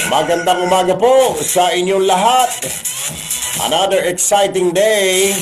Magandang umaga po sa inyong lahat. Another exciting day.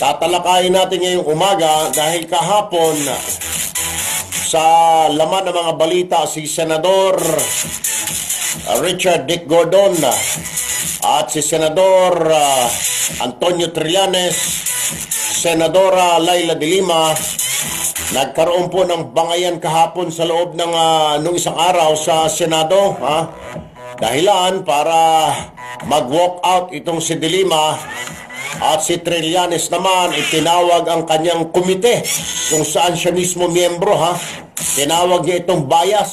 Tatalakayin natin ngayong umaga dahil kahapon sa laman ng mga balita si Senador Richard Dick Gordon at si Senador Antonio Trillanes, Senadora Leila de Lima, nagkaroon po ng bangayan kahapon sa loob ng nung isang araw sa Senado. Dahilan para mag-walk out itong si de Lima at si Trillanes naman itinawag ang kanyang komite kung saan siya mismo miyembro. Tinawag niya itong bias.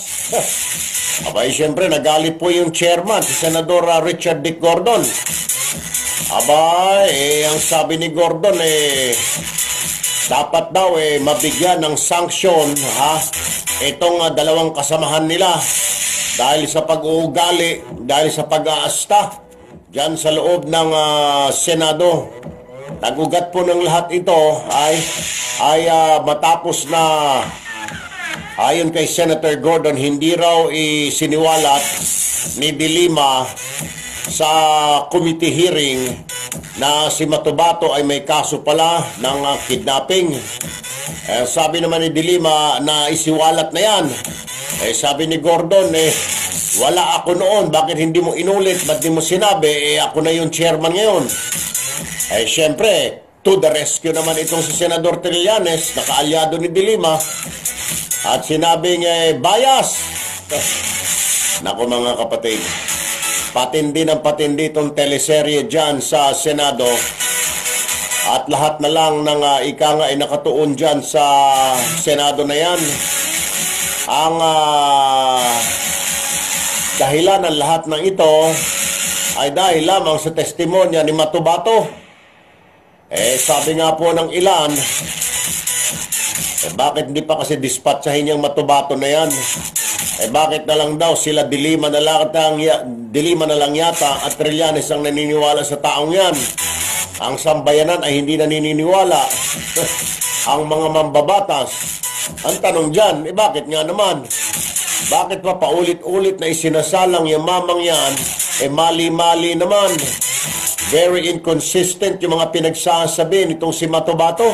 Abay, siyempre nagalit po yung chairman, si Senador Richard Dick Gordon. Abay, ang sabi ni Gordon dapat daw mabigyan ng sanksyon itong dalawang kasamahan nila dahil sa pag-uugali, dahil sa pag-aasta dyan sa loob ng Senado. Nagugat po ng lahat ito ay matapos na ayon kay Senator Gordon, hindi raw isiniwalat ni de Lima sa committee hearing na si Matubato ay may kaso pala ng kidnapping. Sabi naman ni de Lima na isiwalat na yan. Sabi ni Gordon, wala ako noon, bakit hindi mo inulit, ba't di mo sinabi, ako na yung chairman ngayon. Siyempre, to the rescue naman itong si Senador Trillanes, nakaalyado ni de Lima, at sinabing bias. Naku mga kapatid, patindi ng patindi itong teleserye dyan sa Senado, at lahat na lang ng ika nga ay nakatuon dyan sa Senado na yan. Ang dahilan ng lahat ng ito ay dahil lamang sa testimonya ni Matubato. Sabi nga po ng ilan, bakit hindi pa kasi dispatchahin yung Matubato na yan? Bakit na lang daw sila de Lima na lang yata at Trillanes ang naniniwala sa taong yan? Ang sambayanan ay hindi naniniwala. Ang mga mambabatas. Ang tanong dyan, bakit nga naman? Bakit pa paulit-ulit na isinasalang yung mamang yan? Mali-mali naman. Very inconsistent yung mga pinagsasabi nitong si Matubato.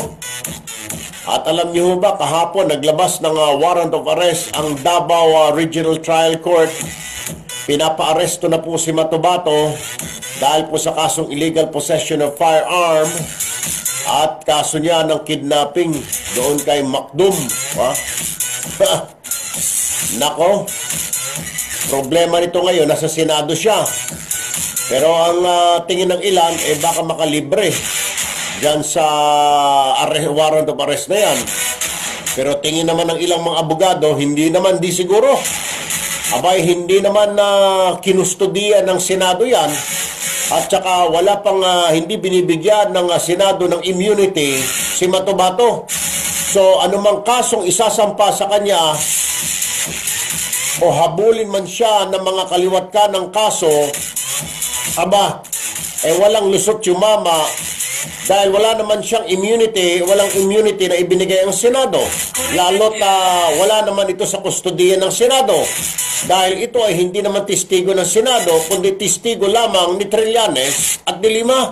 At alam niyo ba, kahapon naglabas ng warrant of arrest ang Davao Regional Trial Court. Pinapa-aresto na po si Matubato dahil po sa kasong illegal possession of firearm at kaso niya ng kidnapping doon kay Macdum. Nako, problema nito ngayon, nasa Senado siya. Pero ang tingin ng ilan, baka makalibre dyan sa warrant of arrest na yan. Pero tingin naman ng ilang mga abogado, hindi naman, di siguro. Abay, hindi naman kinustudiyan ng Senado yan. At saka wala pang hindi binibigyan ng Senado ng immunity si Matubato. So anumang kasong isasampa sa kanya o habulin man siya ng mga kaliwat ka ng kaso, walang lusot yung mama dahil wala naman siyang immunity, walang immunity na ibinigay ang Senado. Lalo't wala naman ito sa kustudiyan ng Senado. Dahil ito ay hindi naman testigo ng Senado, kundi testigo lamang ni Trillanes at de Lima.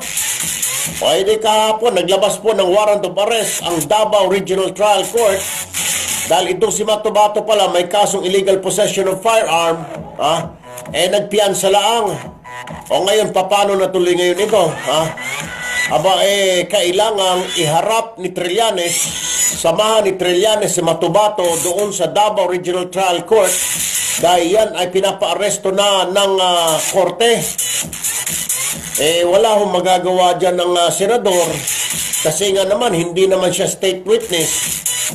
Pwede kahapon, naglabas po ng warrant of arrest ang Davao Regional Trial Court dahil itong si Matubato pala may kasong illegal possession of firearm. Nagpiyansa laang. O ngayon, paano natuloy ngayon ito? Kailangang iharap ni Trillanes, samahan ni Trillanes si Matubato doon sa Davao Regional Trial Court dahil yan ay pinapa-aresto na ng korte. Wala akong magagawa dyan ng senador kasi nga naman hindi naman siya state witness,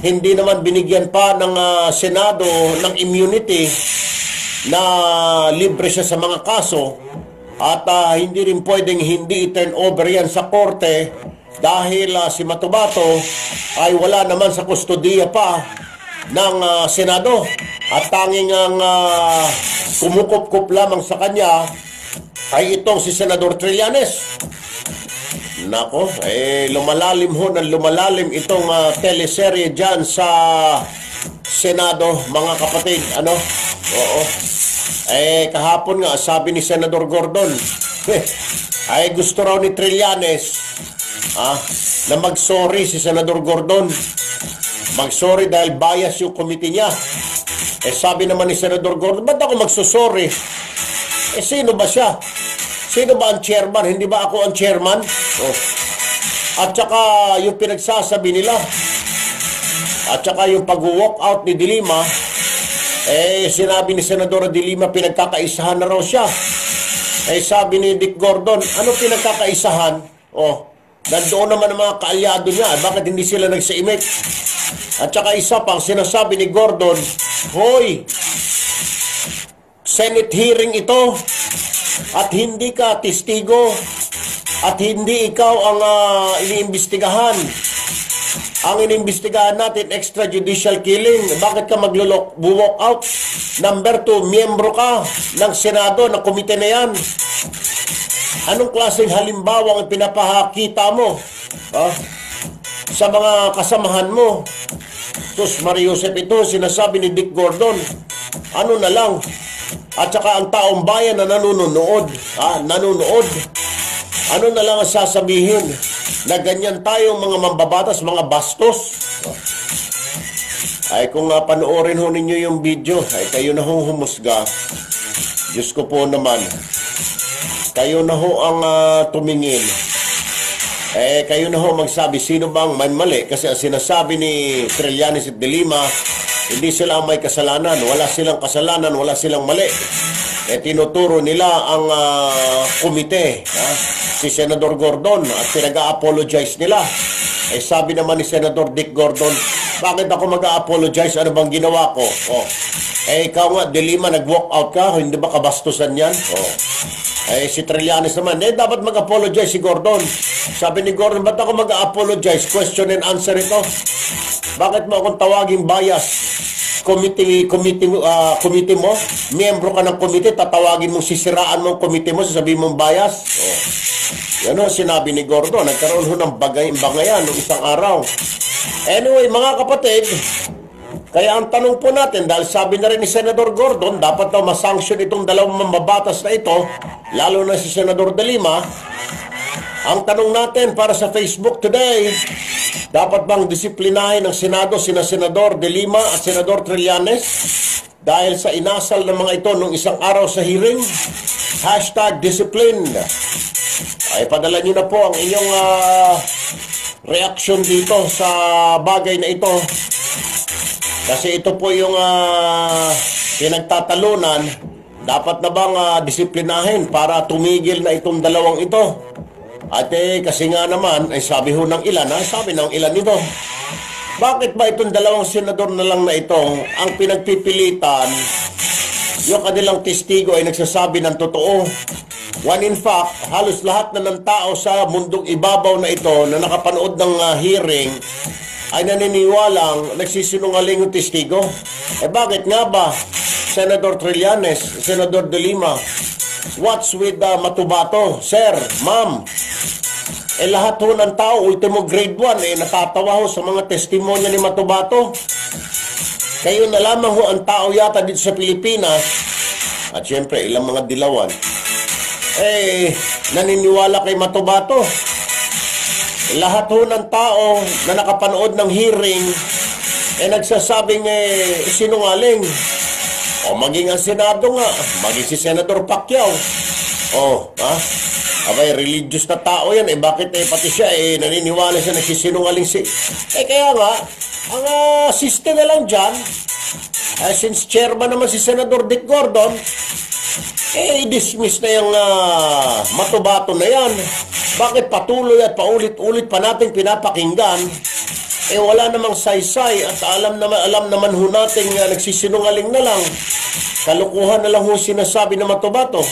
hindi naman binigyan pa ng Senado ng immunity na libre siya sa mga kaso. At hindi rin pwedeng hindi i-turn over yan sa korte dahil si Matubato ay wala naman sa kustudiya pa ng Senado. At tanging ang kumukup-kup lamang sa kanya ay itong si Senador Trillanes. Nako, lumalalim ho ng lumalalim itong teleserye dyan sa Senado, mga kapatid. Oo. Kahapon nga, sabi ni Senador Gordon, ay gusto raw ni Trillanes na mag-sorry si Senador Gordon. Mag-sorry dahil bias yung committee niya. Sabi naman ni Senador Gordon, ba't ako magsusorry? Sino ba siya? Sino ba ang chairman? Hindi ba ako ang chairman? At saka yung pinagsasabi nila, at saka yung pag-walk out ni De Lima, sinabi ni Senadora De Lima, pinagkakaisahan na raw siya. Sabi ni Dick Gordon, ano pinagkakaisahan? Nandoon naman ang mga kaalyado niya. Bakit hindi sila nagsaimik? At saka isa pang sinasabi ni Gordon, hoy, Senate hearing ito at hindi ka testigo at hindi ikaw ang iniimbestigahan. Ang iniimbestigahan natin, extrajudicial killing. Bakit ka mag-walk out? Number 2, miyembro ka ng Senado, ng komite na yan. Anong klaseng halimbawa ang pinapakita mo sa mga kasamahan mo? Sus, Mariusep, ito sinasabi ni Dick Gordon. Ano na lang? At saka ang taong bayan na nanonood. Ano na lang ang sasabihin? Na ganyan tayong mga mambabatas, mga bastos. Kung panoorin ho ninyo yung video, kayo na ho humusga. Diyos ko po naman. Kayo na ho ang tumingin. Kayo na ho magsabi, sino bang may mali? Kasi ang sinasabi ni Trillanes at De Lima, hindi sila may kasalanan. Wala silang kasalanan, wala silang mali. Tinuturo nila ang komite, si Senador Gordon, at pinag-a-apologize nila. Sabi naman ni Senador Dick Gordon, bakit ako mag-a-apologize? Ano bang ginawa ko? Ikaw nga, De Lima, nag-walk out ka, hindi ba kabastusan yan? Si Trillanes naman, dapat mag-apologize si Gordon. Sabi ni Gordon, ba't ako mag-apologize? Question and answer ito. Bakit mo akong tawaging bias? Committee mo? Miyembro ka ng committee, tatawagin mong sisiraan mong committee mo, sasabihin mong bias? Yan o, sinabi ni Gordon. Nagkaroon ho ng bangayan noong isang araw. Anyway, mga kapatid, kaya ang tanong po natin, dahil sabi na rin ni Senador Gordon, dapat daw masanction itong dalawang mambabatas na ito, lalo na si Senador De Lima. Ang tanong natin para sa Facebook today, dapat bang disiplinahin ng Senado sina Senador De Lima at Senador Trillanes dahil sa inasal ng mga ito nung isang araw sa hearing? #discipline. Padala nyo na po ang inyong reaction dito sa bagay na ito. Kasi ito po yung pinagtatalunan. Dapat na bang disiplinahin para tumigil na itong dalawang ito? At kasi nga naman, sabi ho ng ilan, sabi ng ilan nito, bakit ba itong dalawang senador na lang na ito ang pinagpipilitan, yung kanilang testigo ay nagsasabi ng totoo? When in fact, halos lahat na ng tao sa mundong ibabaw na ito na nakapanood ng hearing ay naniniwalang nagsisinungaling yung testigo. Bakit nga ba, Senador Trillanes, Senador De Lima, what's with Matubato? Sir, ma'am, lahat ho ng tao, ultimo grade 1, natatawa ho sa mga testimonya ni Matubato. Kayo na lamang ho ang tao yata dito sa Pilipinas, at syempre ilang mga dilawan, naniniwala kay Matubato. Lahat ho ng tao na nakapanood ng hearing, nagsasabing sinungaling. Maging ang Senado nga, maging si Senator Pacquiao. Abay, religious na tao yan. Bakit pati siya naniniwala siya nagsisinungaling kaya nga, ang system na lang dyan, since chairman naman si Senador Dick Gordon, i-dismiss na yung Matubato na yan. Bakit patuloy at paulit-ulit pa natin pinapakinggan? Wala namang saysay at alam naman ho natin nagsisinungaling na lang. Kalukuhan na lang ho sinasabi na Matubato.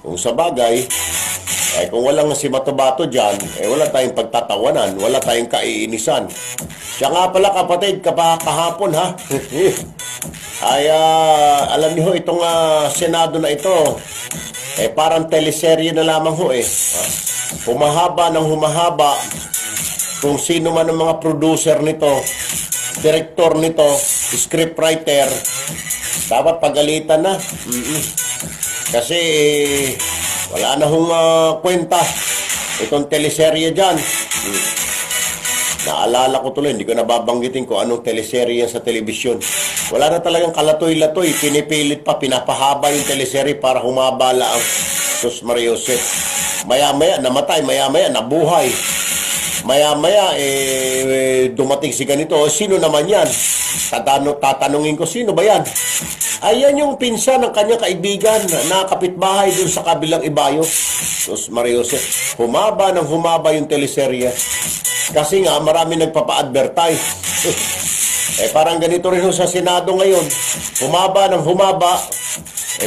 Kung sa bagay, kung walang si Matubato dyan, wala tayong pagtatawanan, wala tayong kaiinisan. Siya nga pala kapatid, kahapon ha, alam niyo itong Senado na ito, parang teleserye na lamang ho humahaba ng humahaba. Kung sino man ang mga producer nito, director nito, scriptwriter, Dapat pagalitan na. Kasi wala na hong kwenta itong teleserye dyan. Naalala ko tuloy, hindi ko nababanggitin ko anong teleserye yan sa telebisyon. Wala na talagang kalatoy-latoy. Pinipilit pa, pinapahaba yung teleserye para humabala ang Sus Maria Josep. Maya-maya, namatay. Maya-maya, nabuhay. Maya-maya, dumating si ganito. Sino naman yan? Tatanungin ko, sino ba yan? Ayan yung pinsan ng kanyang kaibigan na kapitbahay dun sa kabilang ibayo. Sus Maria Josep. Humaba ng humaba yung teleserye. Kasi nga, marami nagpapa-advertise. Parang ganito rin sa Senado ngayon. Humaba ng humaba.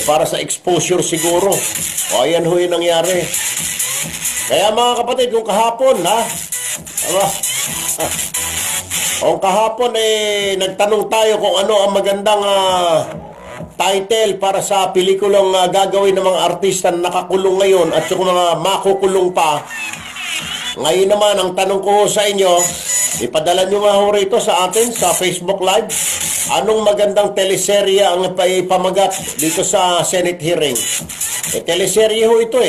Para sa exposure siguro. O, ayan ho yung nangyari. Kaya mga kapatid, kung kahapon, kung kahapon, nagtanong tayo kung ano ang magandang title para sa pelikulang gagawin ng mga artista na nakakulong ngayon at yung mga makukulong pa. Ngayon naman, ang tanong ko sa inyo, ipadala nyo nga ho rito sa atin sa Facebook Live. Anong magandang teleserye ang ipamagat dito sa Senate hearing? Teleserye ho ito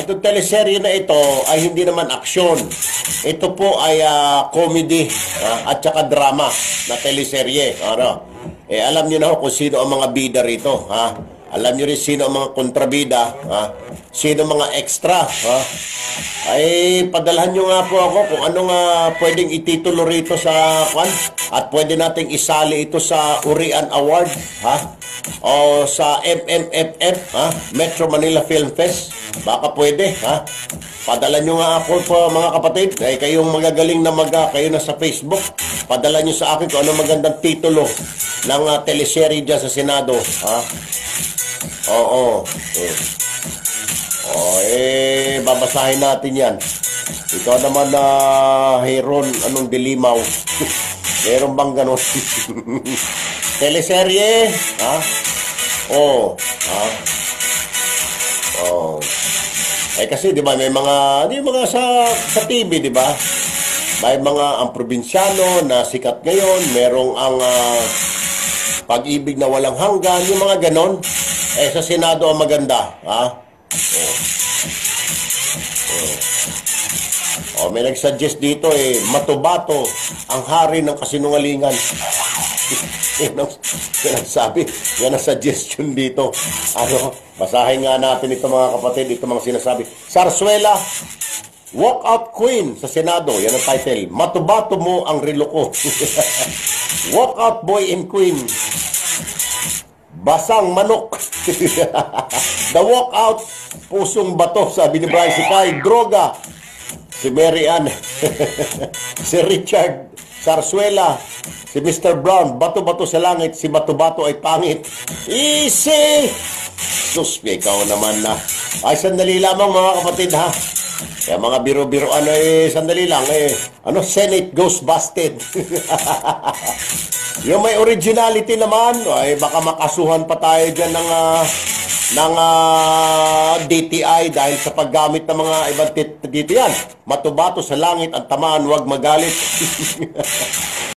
itong teleserye na ito ay hindi naman aksyon. Ito po ay comedy at saka drama na teleserye. Alam nyo na ho kung sino ang mga bida rito. Alam nyo rin sino ang mga kontrabida, sino mga extra. Padalhan nyo nga po ako kung anong pwedeng ititulo rito sa at pwede nating isali ito sa Urian Award, o sa MMFF, Metro Manila Film Fest. Baka pwede, Padala nyo nga ako po mga kapatid. Kayong magagaling na kayo na sa Facebook. Padala nyo sa akin kung anong magandang titulo ng teleserye dyan sa Senado, Oo. Babasahin natin yan. Ikaw naman na Heron, anong Dilimaw? Meron bang ganon? Teleserye? Kasi di ba may mga sa TV, di ba? May mga ang probinsyano na sikat ngayon, merong ang pag-ibig na walang hanggan, yung mga ganon. Sa Senado ang maganda, may nag-suggest dito Matubato, ang hari ng kasinungalingan. Yan ang sabi, yan ang suggestion dito. Basahin nga natin ito mga kapatid, ito mga sinasabi. Zarzuela, Walkout Queen sa Senado, yan ang title. Matubato mo ang relo ko. Walkout Boy and Queen. Basang manok. The Walkout, pusong bato, sabi ni Brian Sipay. Droga, si Mary Ann. Si Richard, Zarzuela. Si Mr. Brown, bato-bato sa langit. Si bato-bato ay pangit. Easy! Sus, ikaw naman na. Sandali lamang mga kapatid, Kaya mga biro-biro, sandali lang, Senate Ghost Busted. Yung may originality naman, baka makasuhan pa tayo dyan ng DTI dahil sa paggamit ng mga ibang dito yan. Matubato sa langit ang tamaan, huwag magalit.